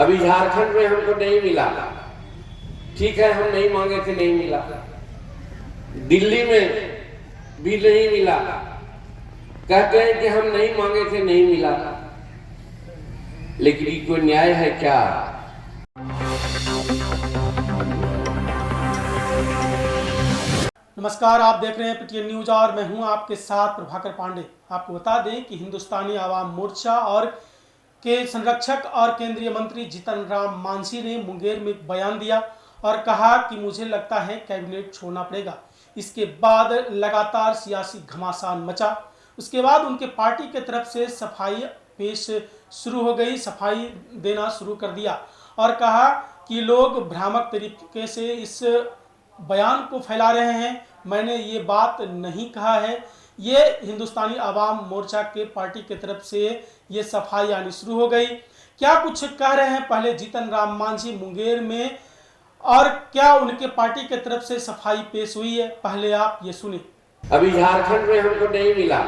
अभी झारखंड में हमको नहीं मिला, ठीक है, हम नहीं मांगे थे, नहीं मिला। दिल्ली में भी नहीं मिला, कहते हैं कि हम नहीं मांगे थे, नहीं मिला। लेकिन ये कोई न्याय है क्या? नमस्कार, आप देख रहे हैं पीटीएन न्यूज और मैं हूं आपके साथ प्रभाकर पांडे। आपको बता दें कि हिंदुस्तानी आवाम मोर्चा और के संरक्षक और केंद्रीय मंत्री जीतन राम मांझी ने मुंगेर में एक बयान दिया और कहा कि मुझे लगता है कैबिनेट छोड़ना पड़ेगा। इसके बाद लगातार सियासी घमासान मचा। उसके बाद उनके पार्टी के तरफ से सफाई पेश शुरू हो गई, सफाई देना शुरू कर दिया और कहा कि लोग भ्रामक तरीके से इस बयान को फैला रहे हैं। मैंने ये बात नहीं कहा है। ये हिंदुस्तानी आवाम मोर्चा के पार्टी के तरफ से ये सफाई आनी शुरू हो गई। क्या कुछ कह रहे हैं पहले जीतन राम मांझी मुंगेर में और क्या उनके पार्टी के तरफ से सफाई पेश हुई है, पहले आप ये सुने। अभी झारखंड में हमको नहीं मिला,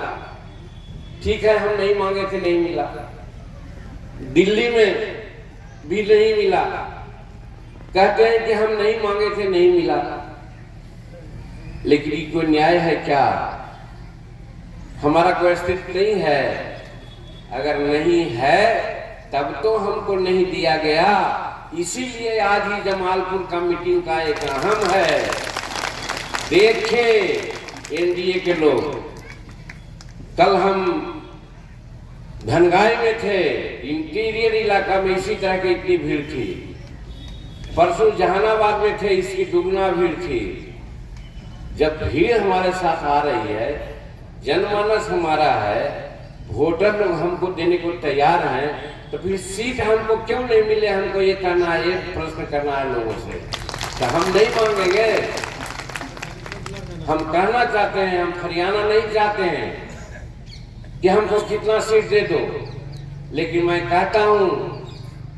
ठीक है, हम नहीं मांगे थे, नहीं मिला। दिल्ली में भी नहीं मिला, कहते हैं कि हम नहीं मांगे थे, नहीं मिला। लेकिन ये कोई न्याय है क्या? हमारा कोई अस्तित्व नहीं है। अगर नहीं है तब तो हमको नहीं दिया गया। इसीलिए आज ही जमालपुर का मीटिंग का एक अहम है। देखें एनडीए के लोग, कल हम धनगाई में थे, इंटीरियर इलाका में इसी तरह की इतनी भीड़ थी। परसों जहानाबाद में थे, इसकी दुगना भीड़ थी। जब भीड़ हमारे साथ आ रही है, जनमानस हमारा है, वोटर लोग हमको देने को तैयार हैं, तो फिर सीट हमको क्यों नहीं मिले? हमको ये करना है, ये प्रश्न करना है लोगों से। तो हम नहीं मांगेंगे। हम कहना चाहते हैं, हम हरियाणा नहीं चाहते हैं कि हमको कितना सीट दे दो, लेकिन मैं कहता हूं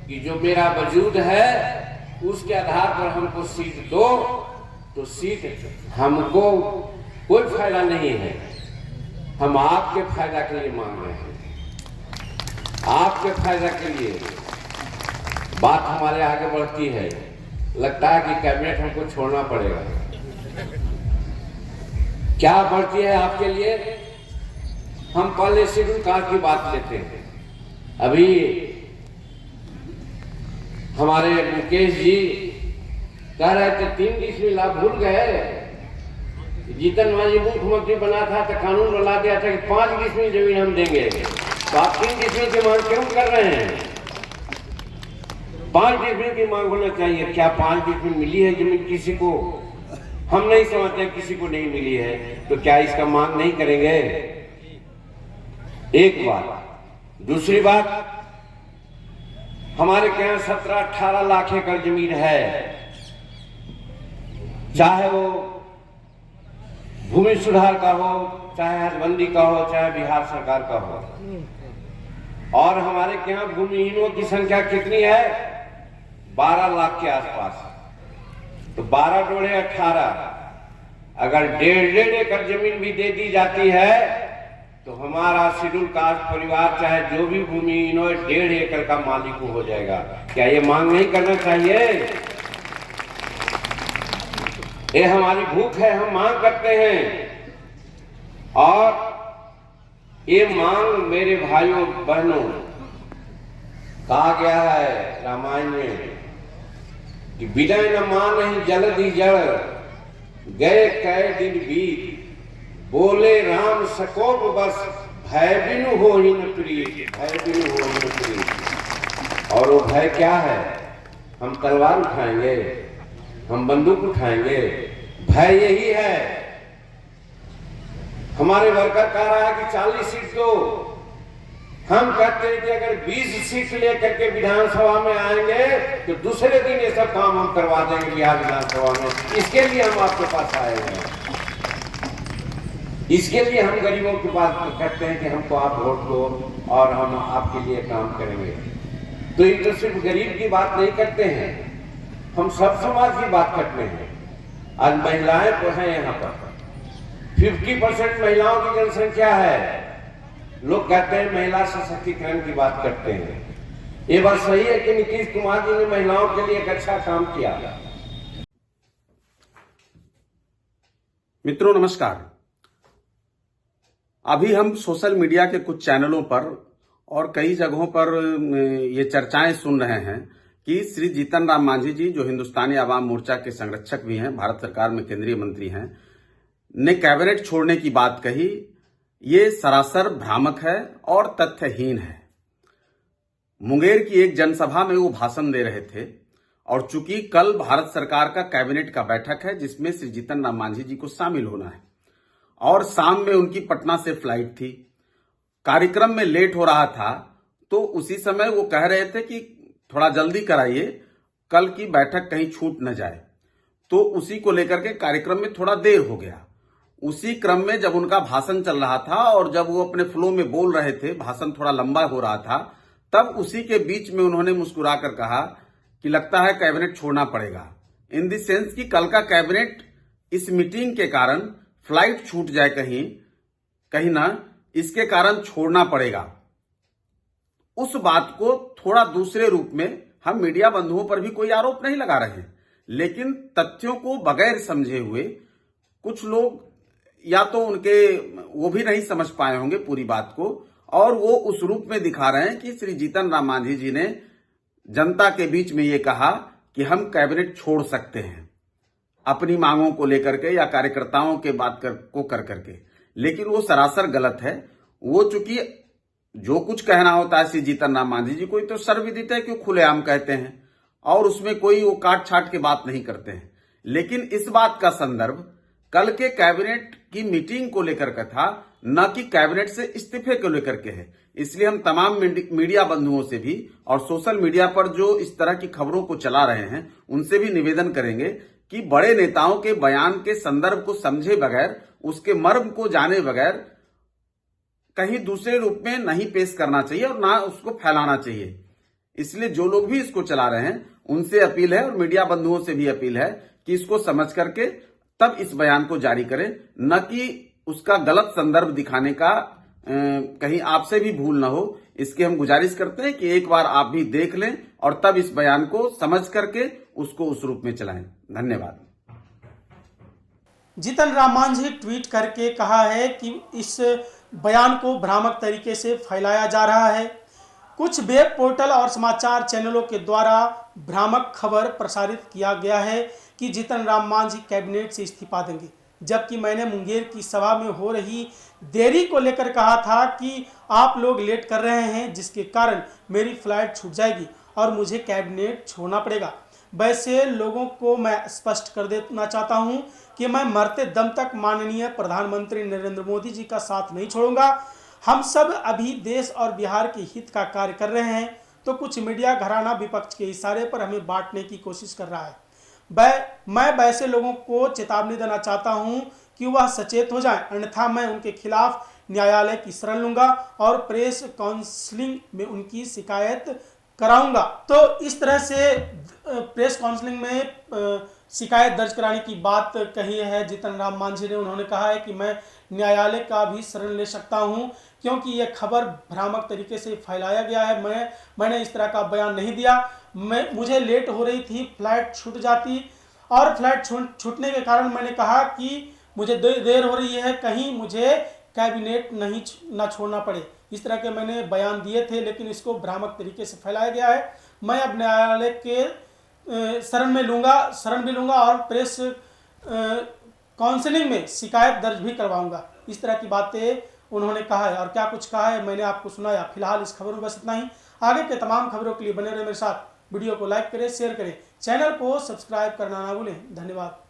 कि जो मेरा वजूद है उसके आधार पर हमको सीट दो। तो सीट हमको कोई फायदा नहीं है, हम आपके फायदा के लिए मांग रहे हैं, आपके फायदा के लिए। बात हमारे आगे बढ़ती है, लगता है कि कैबिनेट हमको छोड़ना पड़ेगा। क्या बढ़ती है आपके लिए? हम पहले शेड्यूल कास्ट की बात लेते हैं। अभी हमारे मुकेश जी कह रहे थे 3 डिसमिल, आप भूल गए। जीतन मांझी मुख्यमंत्री बना था तो कानून बना दिया था कि 5 डिसमिल जमीन हम देंगे। तो आप 3 डिसमिल की मांग क्यों कर रहे हैं? 5 डिसमिल की मांग होना चाहिए। क्या 5 डिसमिल मिली है जमीन किसी को? हम नहीं समझते किसी को नहीं मिली है, तो क्या इसका मांग नहीं करेंगे? एक बात। दूसरी बात, हमारे यहाँ 17-18 लाख एकड़ जमीन है, चाहे वो भूमि सुधार का हो, चाहे हदबंदी का हो, चाहे बिहार सरकार का हो। और हमारे यहाँ भूमिहीनों की संख्या कितनी है? 12 लाख के आसपास। तो 12 जोड़े 18, अगर 1.5 एकड़ जमीन भी दे दी जाती है तो हमारा शेड्यूल कास्ट परिवार चाहे जो भी भूमिहीन हो 1.5 एकड़ का मालिक हो जाएगा। क्या ये मांग नहीं करना चाहिए? ये हमारी भूख है, हम मांग करते हैं। और ये मांग मेरे भाइयों बहनों, कहा गया है रामायण में कि विनय न मानहि जल्दी जड़, गए कै दिन बीत, बोले राम सकोप बस, भय बिनु होहि न प्रीत, भय बिनु होहि न प्रीत। और वो भय क्या है? हम तलवार उठाएंगे, हम बंदूक उठाएंगे? भय यही है। हमारे वर्कर कह रहा है कि 40 सीट दो। हम कहते हैं कि अगर 20 सीट लेकर के विधानसभा में आएंगे तो दूसरे दिन ये सब काम हम करवा देंगे बिहार विधानसभा में। इसके लिए हम आपके पास आए हैं। इसके लिए हम गरीबों के पास कहते हैं कि हमको आप वोट दो और हम आपके लिए काम करेंगे। तो ये तो सिर्फ गरीब की बात नहीं करते हैं, हम सब समाज की बात करते हैं। आज महिलाएं तो हैं यहाँ पर, 50% महिलाओं की जनसंख्या है। लोग कहते हैं महिला सशक्तिकरण की बात करते हैं, ये बात सही है कि नीतीश कुमार जी ने महिलाओं के लिए एक अच्छा काम किया। मित्रों नमस्कार। अभी हम सोशल मीडिया के कुछ चैनलों पर और कई जगहों पर ये चर्चाएं सुन रहे हैं कि श्री जीतन राम मांझी जी, जो हिंदुस्तानी आवाम मोर्चा के संरक्षक भी हैं, भारत सरकार में केंद्रीय मंत्री हैं, ने कैबिनेट छोड़ने की बात कही। ये सरासर भ्रामक है और तथ्यहीन है। मुंगेर की एक जनसभा में वो भाषण दे रहे थे और चूंकि कल भारत सरकार का कैबिनेट का बैठक है जिसमें श्री जीतन राम मांझी जी को शामिल होना है और शाम में उनकी पटना से फ्लाइट थी, कार्यक्रम में लेट हो रहा था, तो उसी समय वो कह रहे थे कि थोड़ा जल्दी कराइए, कल की बैठक कहीं छूट न जाए। तो उसी को लेकर के कार्यक्रम में थोड़ा देर हो गया। उसी क्रम में जब उनका भाषण चल रहा था और जब वो अपने फ्लो में बोल रहे थे, भाषण थोड़ा लंबा हो रहा था, तब उसी के बीच में उन्होंने मुस्कुराकर कहा कि लगता है कैबिनेट छोड़ना पड़ेगा। इन द सेंस कि कल का कैबिनेट इस मीटिंग के कारण फ्लाइट छूट जाए कहीं ना, इसके कारण छोड़ना पड़ेगा। उस बात को थोड़ा दूसरे रूप में हम मीडिया बंधुओं पर भी कोई आरोप नहीं लगा रहे हैं, लेकिन तथ्यों को बगैर समझे हुए कुछ लोग या तो उनके वो भी नहीं समझ पाए होंगे पूरी बात को, और वो उस रूप में दिखा रहे हैं कि श्री जीतन राम मांझी जी ने जनता के बीच में ये कहा कि हम कैबिनेट छोड़ सकते हैं अपनी मांगों को लेकर के या कार्यकर्ताओं के बात को कर करके, लेकिन वो सरासर गलत है। वो चूंकि जो कुछ कहना होता है श्री जीतन राम मांझी जी, कोई तो सर्वविदित है कि खुलेआम कहते हैं और उसमें कोई वो काट छाट के बात नहीं करते हैं, लेकिन इस बात का संदर्भ कल के कैबिनेट की मीटिंग को लेकर के था, न कि कैबिनेट से इस्तीफे को लेकर के है। इसलिए हम तमाम मीडिया बंधुओं से भी और सोशल मीडिया पर जो इस तरह की खबरों को चला रहे हैं उनसे भी निवेदन करेंगे कि बड़े नेताओं के बयान के संदर्भ को समझे बगैर, उसके मर्म को जाने बगैर कहीं दूसरे रूप में नहीं पेश करना चाहिए और ना उसको फैलाना चाहिए। इसलिए जो लोग भी इसको चला रहे हैं उनसे अपील है और मीडिया बंधुओं से भी अपील है कि इसको समझ करके तब इस बयान को जारी करें, न कि उसका गलत संदर्भ दिखाने का कहीं आपसे भी भूल ना हो। इसकी हम गुजारिश करते हैं कि एक बार आप भी देख लें और तब इस बयान को समझ करके उसको उस रूप में चलाएं। धन्यवाद। जीतन राम मांझी ट्वीट करके कहा है कि इस बयान को भ्रामक तरीके से फैलाया जा रहा है। कुछ वेब पोर्टल और समाचार चैनलों के द्वारा भ्रामक खबर प्रसारित किया गया है कि जीतन राम मांझी कैबिनेट से इस्तीफा देंगे, जबकि मैंने मुंगेर की सभा में हो रही देरी को लेकर कहा था कि आप लोग लेट कर रहे हैं जिसके कारण मेरी फ्लाइट छूट जाएगी और मुझे कैबिनेट छोड़ना पड़ेगा। वैसे लोगों को मैं स्पष्ट कर देना चाहता हूं कि मैं मरते दम तक माननीय प्रधानमंत्री नरेंद्र मोदी जी का साथ नहीं छोड़ूंगा। हम सब अभी देश और बिहार के हित का कार्य कर रहे हैं, तो कुछ मीडिया घराना विपक्ष के इशारे पर हमें बांटने की कोशिश कर रहा है। मैं वैसे लोगों को चेतावनी देना चाहता हूं कि वह सचेत हो जाएं, अन्यथा मैं उनके खिलाफ न्यायालय की शरण लूंगा और प्रेस काउंसलिंग में उनकी शिकायत कराऊंगा। तो इस तरह से प्रेस काउंसलिंग में शिकायत दर्ज कराने की बात कही है जीतन राम मांझी ने। उन्होंने कहा है कि मैं न्यायालय का भी शरण ले सकता हूं क्योंकि यह खबर भ्रामक तरीके से फैलाया गया है। मैंने इस तरह का बयान नहीं दिया। मुझे लेट हो रही थी, फ्लाइट छूट जाती और फ्लाइट छूटने के कारण मैंने कहा कि मुझे देर हो रही है, कहीं मुझे कैबिनेट ना छोड़ना पड़े। इस तरह के मैंने बयान दिए थे, लेकिन इसको भ्रामक तरीके से फैलाया गया है। मैं अब न्यायालय के शरण भी लूंगा और प्रेस काउंसलिंग में शिकायत दर्ज भी करवाऊंगा। इस तरह की बातें उन्होंने कहा है और क्या कुछ कहा है मैंने आपको सुनाया। फिलहाल इस खबर में बस इतना ही। आगे के तमाम खबरों के लिए बने रहे मेरे साथ। वीडियो को लाइक करें, शेयर करें, चैनल को सब्सक्राइब करना ना भूलें। धन्यवाद।